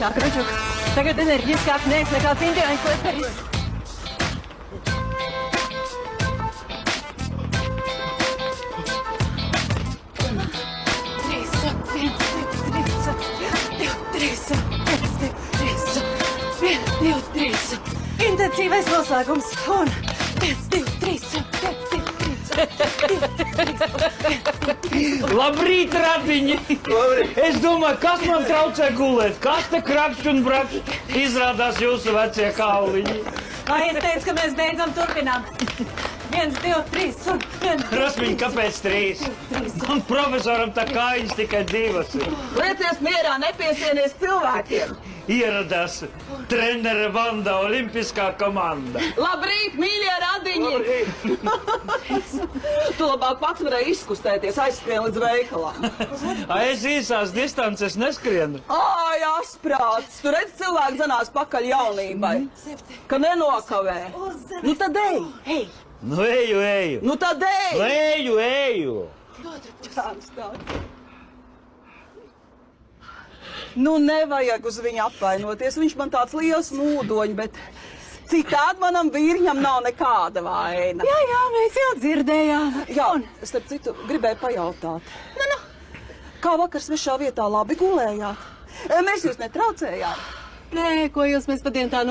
gaišāk, Ručuk. Tagad enerģiskāk nēs nekā Tindiņš Kleperis. Intensīvais noslēgums. Un 1, 2, 3. Labrīt, radiņi! Es domāju, kas man traucē gulēt? Kas te krakšķ un brakšķ? Izrādās jūsu vecie kauliņi. Kā es teicu, ka mēs beidzam turpinām. 1, 2, 3 un 1. Rasmiņ, kāpēc 3? Un profesoram tā kājiņas tikai 2. Liecies mierā, nepiesienies cilvēkiem! Ieradās trenere Vanda, olimpiskā komanda. Labrīt, mīļie radiņi! Tu labāk pats varēji izkustēties, aizskrien līdz veikalam. Es īsās distances neskrienu. Ai, asprāts! Tu redz, cilvēki zanās pakaļ jaunībai. Ka nenokavē. Nu tad ej! Nu eju! Nu tad ej! Nu eju! Nu nevajag uz viņu apvainoties, viņš man tāds liels nūdoņš, bet citādi manam vīriņam nav nekāda vaina. Jā, mēs jau dzirdējām. Jā, starp citu, gribēju pajautāt. Nu. Kā vakar svešā vietā labi gulējāt? Mēs jūs netraucējām? Nē, ko jūs mēs pa dienu tā